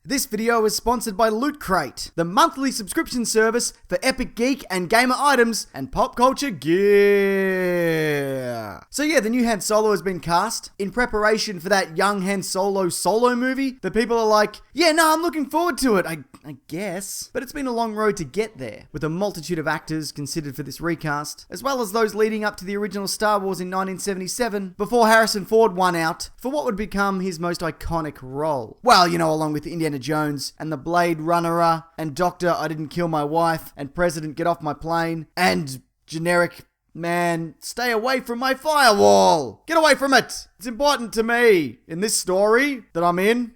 This video is sponsored by Loot Crate, the monthly subscription service for epic geek and gamer items and pop culture gear. So yeah, the new Han Solo has been cast in preparation for that young Han Solo movie. The people are like, yeah, no, I'm looking forward to it, I guess. But it's been a long road to get there, with a multitude of actors considered for this recast, as well as those leading up to the original Star Wars in 1977, before Harrison Ford won out for what would become his most iconic role. Well, you know, along with Indiana Jones and the Blade Runner and Doctor I Didn't Kill My Wife and President Get Off My Plane and generic man stay away from my firewall. Get away from it. It's important to me in this story that I'm in.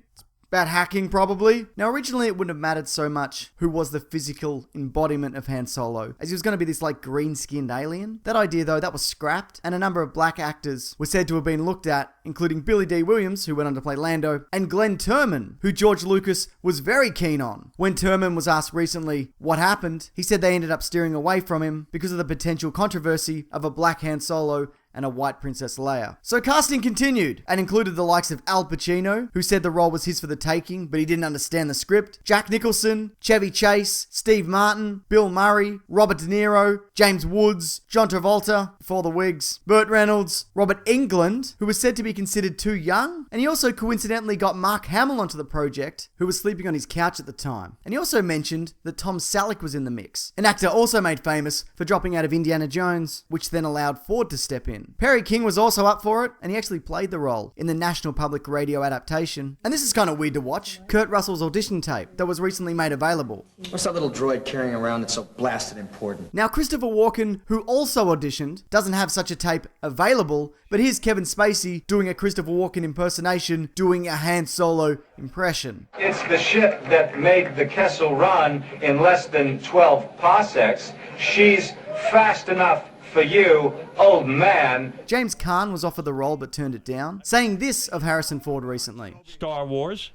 About hacking, probably. Now, originally it wouldn't have mattered so much who was the physical embodiment of Han Solo, as he was going to be this like green-skinned alien. That idea, though, that was scrapped, and a number of black actors were said to have been looked at, including Billy D. Williams, who went on to play Lando, and Glenn Turman, who George Lucas was very keen on. When Turman was asked recently what happened, he said they ended up steering away from him because of the potential controversy of a black Han Solo and a white Princess Leia. So casting continued and included the likes of Al Pacino, who said the role was his for the taking, but he didn't understand the script, Jack Nicholson, Chevy Chase, Steve Martin, Bill Murray, Robert De Niro, James Woods, John Travolta, before the wigs, Burt Reynolds, Robert Englund, who was said to be considered too young, and he also coincidentally got Mark Hamill onto the project, who was sleeping on his couch at the time. And he also mentioned that Tom Selleck was in the mix, an actor also made famous for dropping out of Indiana Jones, which then allowed Ford to step in. Perry King was also up for it, and he actually played the role in the National Public Radio adaptation. And this is kind of weird to watch. Kurt Russell's audition tape that was recently made available. What's that little droid carrying around that's so blasted important? Now, Christopher Walken, who also auditioned, doesn't have such a tape available, but here's Kevin Spacey doing a Christopher Walken impersonation, doing a Han Solo impression. It's the ship that made the Kessel Run in less than 12 parsecs. She's fast enough for you, old man. James Caan was offered the role but turned it down, saying this of Harrison Ford recently. Star Wars?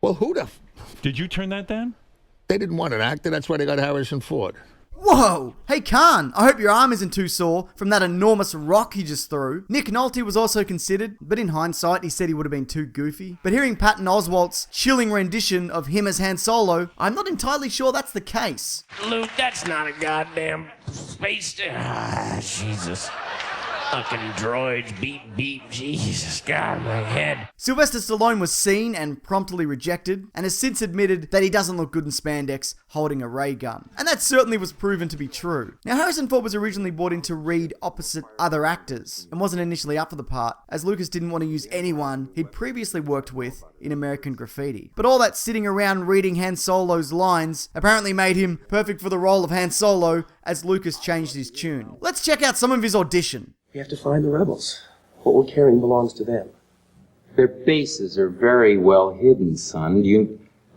Well, Did you turn that down? They didn't want an actor, that's why they got Harrison Ford. Whoa! Hey Caan, I hope your arm isn't too sore from that enormous rock he just threw. Nick Nolte was also considered, but in hindsight he said he would have been too goofy. But hearing Patton Oswalt's chilling rendition of him as Han Solo, I'm not entirely sure that's the case. Luke, that's not a goddamn space... Jesus. Fucking droids, beep, beep, Jesus, God, my head. Sylvester Stallone was seen and promptly rejected, and has since admitted that he doesn't look good in spandex holding a ray gun. And that certainly was proven to be true. Now, Harrison Ford was originally brought in to read opposite other actors, and wasn't initially up for the part, as Lucas didn't want to use anyone he'd previously worked with in American Graffiti. But all that sitting around reading Han Solo's lines apparently made him perfect for the role of Han Solo, as Lucas changed his tune. Let's check out some of his audition. We have to find the rebels. What we're carrying belongs to them. Their bases are very well hidden, son.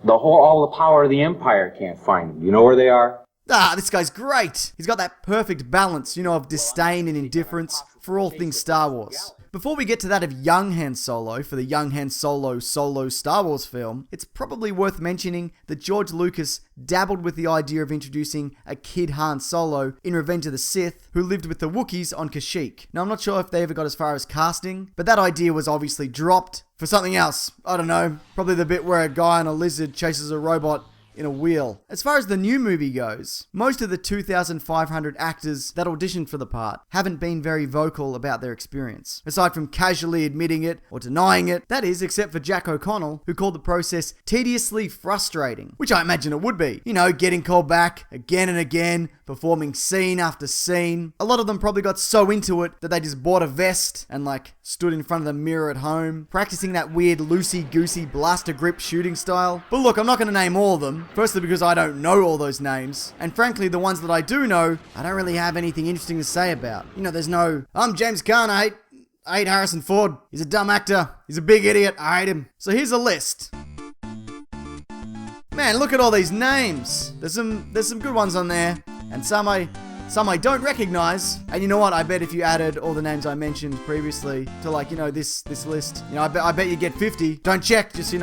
All the power of the Empire can't find them. You know where they are? Ah, this guy's great. He's got that perfect balance, of disdain and indifference for all things Star Wars. Before we get to that of young Han Solo for the young Han Solo Star Wars film, it's probably worth mentioning that George Lucas dabbled with the idea of introducing a kid Han Solo in Revenge of the Sith who lived with the Wookiees on Kashyyyk. Now, I'm not sure if they ever got as far as casting, but that idea was obviously dropped for something else. I don't know, probably the bit where a guy on a lizard chases a robot in a wheel. As far as the new movie goes, most of the 2,500 actors that auditioned for the part haven't been very vocal about their experience, aside from casually admitting it or denying it. That is, except for Jack O'Connell, who called the process tediously frustrating, which I imagine it would be. Getting called back again and again, performing scene after scene. A lot of them probably got so into it that they just bought a vest and stood in front of the mirror at home, practicing that weird loosey-goosey blaster grip shooting style. But look, I'm not going to name all of them. Firstly, because I don't know all those names. And frankly, the ones that I do know, I don't really have anything interesting to say about. There's no, I'm James Caan, I hate Harrison Ford. He's a dumb actor. He's a big idiot. I hate him. So here's a list. Man, look at all these names. There's some good ones on there. And some I don't recognize. And you know what? I bet if you added all the names I mentioned previously to this list, I bet you get 50. Don't check. Just,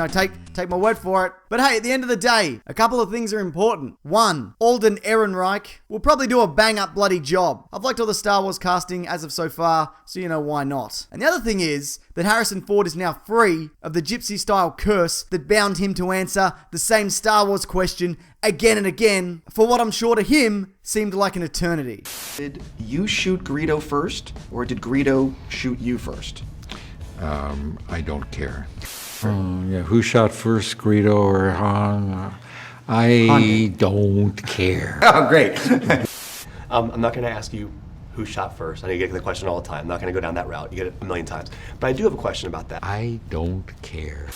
Take my word for it. But hey, at the end of the day, a couple of things are important. One, Alden Ehrenreich will probably do a bang-up bloody job. I've liked all the Star Wars casting as of so far, so you know why not. And the other thing is that Harrison Ford is now free of the gypsy-style curse that bound him to answer the same Star Wars question again and again for what I'm sure to him seemed like an eternity. Did you shoot Greedo first, or did Greedo shoot you first? I don't care. Yeah, who shot first, Greedo or Han? I don't care. Oh, great. I'm not going to ask you who shot first. I know you get the question all the time. I'm not going to go down that route. You get it a million times. But I do have a question about that. I don't care.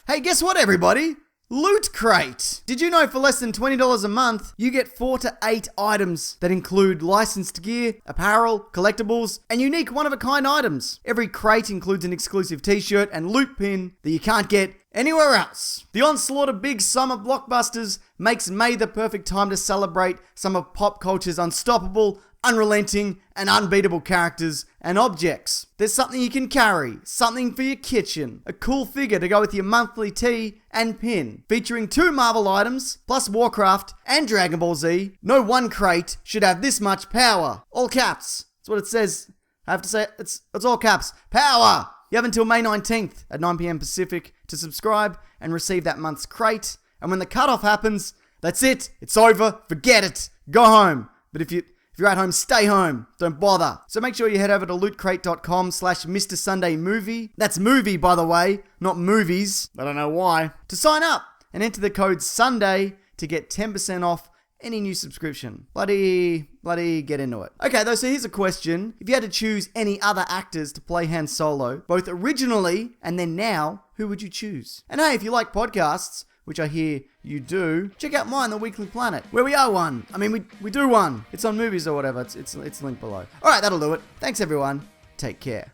Hey, guess what, everybody? Loot Crate! Did you know for less than $20 a month, you get 4 to 8 items that include licensed gear, apparel, collectibles, and unique one-of-a-kind items. Every crate includes an exclusive t-shirt and loot pin that you can't get anywhere else. The onslaught of big summer blockbusters makes May the perfect time to celebrate some of pop culture's unstoppable, unrelenting, and unbeatable characters and objects. There's something you can carry, something for your kitchen, a cool figure to go with your monthly tee and pin, featuring 2 Marvel items, plus Warcraft and Dragon Ball Z. No one crate should have this much power. All caps. That's what it says. I have to say, it's all caps. Power! You have until May 19th at 9 p.m. Pacific to subscribe and receive that month's crate. And when the cutoff happens, that's it. It's over. Forget it. Go home. But if you're at home, stay home. Don't bother. So make sure you head over to lootcrate.com/Mr. Sunday Movie. That's movie, by the way, not movies. I don't know why. To sign up and enter the code SUNDAY to get 10% off any new subscription. Bloody get into it. Okay, though, so here's a question. If you had to choose any other actors to play Han Solo, both originally and then now, who would you choose? And hey, if you like podcasts, which I hear you do, check out mine, The Weekly Planet, where we are one. I mean, we do one. It's on movies or whatever. It's linked below. All right, that'll do it. Thanks, everyone. Take care.